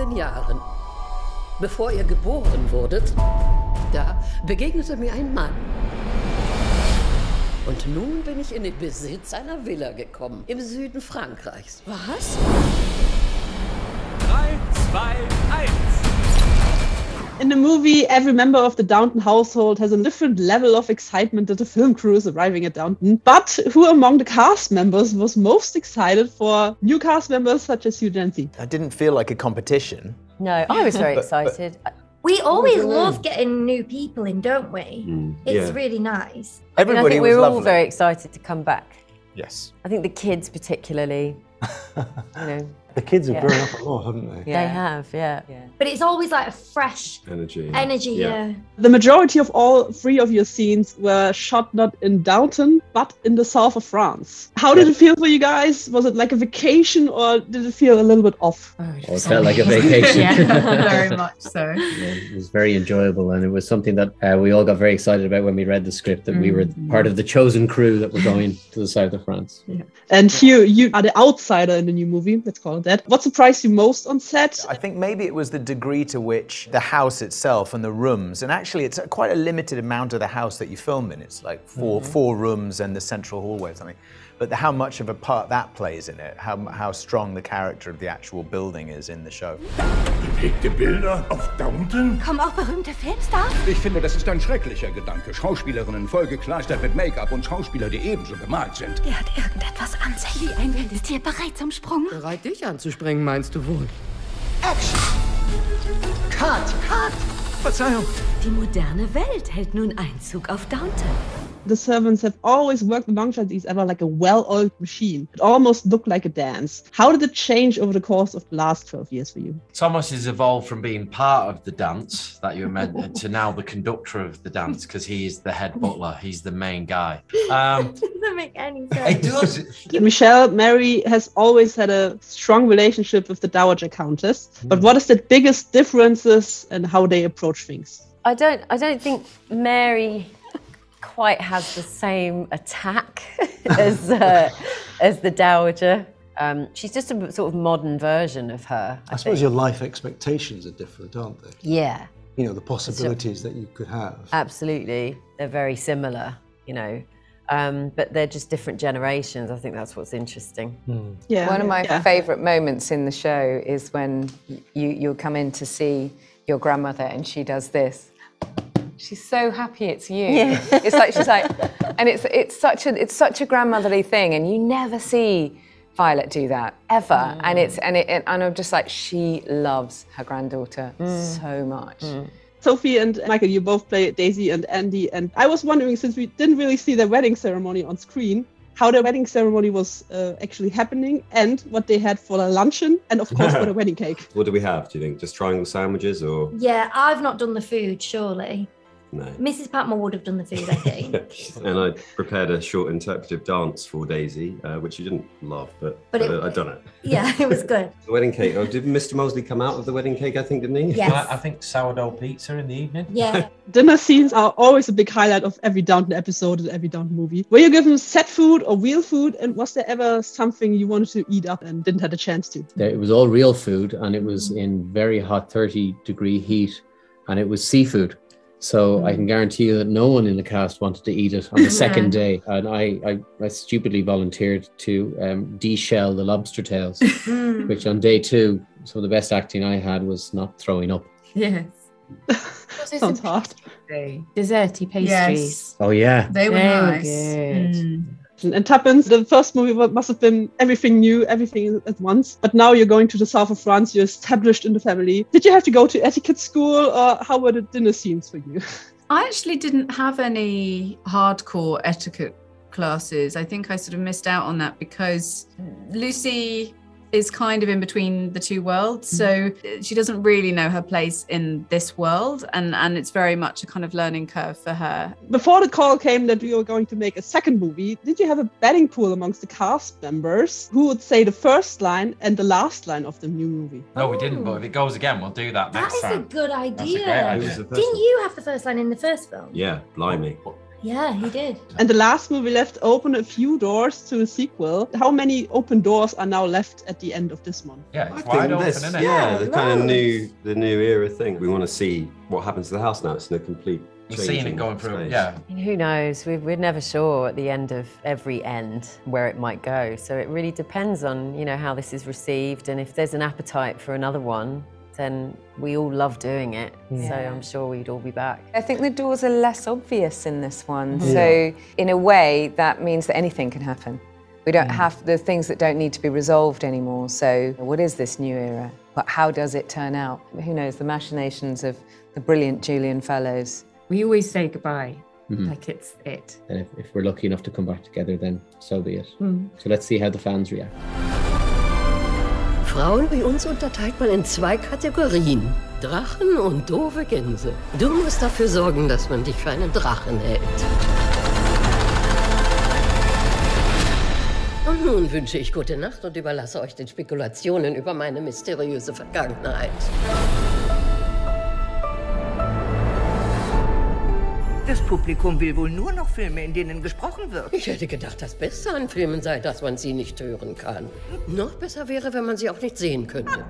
13 Jahren. Bevor ihr geboren wurdet, da begegnete mir ein Mann. Und nun bin ich in den Besitz einer Villa gekommen, im Süden Frankreichs. Was? 3, 2, 1. In the movie, every member of the Downton household has a different level of excitement that the film crew is arriving at Downton. But who among the cast members was most excited for new cast members such as you, Jancy? I didn't feel like a competition. No, I was very excited. We always love getting new people in, don't we? It's really nice. Everybody I think was we're all lovely. very excited to come back. Yes. I think the kids particularly, you know. The kids have grown up a lot, haven't they? They have, yeah. But it's always like a fresh energy. Yeah. The majority of all 3 of your scenes were shot not in Downton, but in the south of France. How did it feel for you guys? Was it like a vacation or did it feel a little bit off? It felt like a vacation. Yeah, very much so. It was very enjoyable, and it was something that we all got very excited about when we read the script, that we were part of the chosen crew that were going to the south of France. Yeah. And here you are the outsider in the new movie, let's call it that. What surprised you most on set? I think maybe it was the degree to which the house itself and the rooms, and actually it's quite a limited amount of the house that you film in. It's like four rooms and the central hallway or something. But how much of a part that plays in it, how strong the character of the actual building is in the show. Geprägte Bilder auf Downton? Kommen auch berühmte Filmstars? Ich finde, das ist ein schrecklicher Gedanke. Schauspielerinnen vollgekleistert mit Make-up und Schauspieler, die ebenso gemalt sind. Der hat irgendetwas an sich. Wie ein wildes Tier bereit zum Sprung. Bereit, dich anzuspringen, meinst du wohl? Action! Cut! Cut! Verzeihung. Die moderne Welt hält nun Einzug auf Downton. The servants have always worked alongside each other like a well-oiled machine. It almost looked like a dance. How did it change over the course of the last 12 years for you? Thomas has evolved from being part of the dance that you were meant to now the conductor of the dance, because he's the head butler. He's the main guy. Doesn't make any sense. It does. Michelle, Mary has always had a strong relationship with the Dowager Countess. But what is the biggest differences in how they approach things? I don't think Mary quite has the same attack as the Dowager. She's just a sort of modern version of her. I suppose your life expectations are different, aren't they? Yeah. You know, the possibilities that you could have. Absolutely. They're very similar, you know. But they're just different generations. I think that's what's interesting. Yeah. One of my favourite moments in the show is when you'll come in to see your grandmother and she does this. She's so happy it's you. Yeah. It's like she's like, and it's such a grandmotherly thing, and you never see Violet do that ever. And I'm just like, she loves her granddaughter so much. Sophie and Michael, you both play Daisy and Andy, and I was wondering, since we didn't really see their wedding ceremony on screen, how their wedding ceremony was actually happening, and what they had for their luncheon, and of course for the wedding cake. What do we have, do you think? Just triangle sandwiches or? Yeah, I've not done the food, surely. No. Mrs. Patmore would have done the food, I think. And I prepared a short interpretive dance for Daisy, which you didn't love, but I'd done it. Yeah, it was good. The wedding cake. Oh, did Mr. Mosley come out with the wedding cake, I think, didn't he? Yes. I think sourdough pizza in the evening. Yeah. Dinner scenes are always a big highlight of every Downton episode and every Downton movie. Were you given set food or real food, and was there ever something you wanted to eat up and didn't have a chance to? It was all real food, and it was in very hot 30-degree heat, and it was seafood. So I can guarantee you that no one in the cast wanted to eat it on the second day. And I stupidly volunteered to de-shell the lobster tails, which on day 2, some of the best acting I had was not throwing up. Yes. Sounds hard. Desserty pastries. Yes. Oh, yeah. They were nice. Good. And Tuppence, the first movie must have been everything new, everything at once. But now you're going to the south of France, you're established in the family. Did you have to go to etiquette school, or how were the dinner scenes for you? I actually didn't have any hardcore etiquette classes. I think I sort of missed out on that because Lucy is kind of in between the two worlds. So she doesn't really know her place in this world. And it's very much a kind of learning curve for her. Before the call came that you were going to make a second movie, did you have a betting pool amongst the cast members? Who would say the first line and the last line of the new movie? No, we didn't, but if it goes again, we'll do that next time. That is a good idea. That's a great idea. Didn't you have the first line in the first film? Yeah, blimey. Yeah, he did. And the last movie left open a few doors to a sequel. How many open doors are now left at the end of this one? Yeah, it's I wide think open, this, isn't it? yeah, the kind of the new era thing. We want to see what happens to the house now. It's in a complete We've change seen in it going through, space. yeah. Who knows? We're never sure at the end of every end where it might go. So it really depends on, you know, how this is received, and if there's an appetite for another one, then we all love doing it. Yeah. So I'm sure we'd all be back. I think the doors are less obvious in this one. So in a way, that means that anything can happen. We don't have the things that don't need to be resolved anymore. So what is this new era? But how does it turn out? Who knows? The machinations of the brilliant Julian Fellows. We always say goodbye, like it's it. And if we're lucky enough to come back together, then so be it. So let's see how the fans react. Frauen wie uns unterteilt man in 2 Kategorien. Drachen und doofe Gänse. Du musst dafür sorgen, dass man dich für einen Drachen hält. Und nun wünsche ich gute Nacht und überlasse euch den Spekulationen über meine mysteriöse Vergangenheit. Das Publikum will wohl nur noch Filme, in denen gesprochen wird. Ich hätte gedacht, das Beste an Filmen sei, dass man sie nicht hören kann. Noch besser wäre, wenn man sie auch nicht sehen könnte.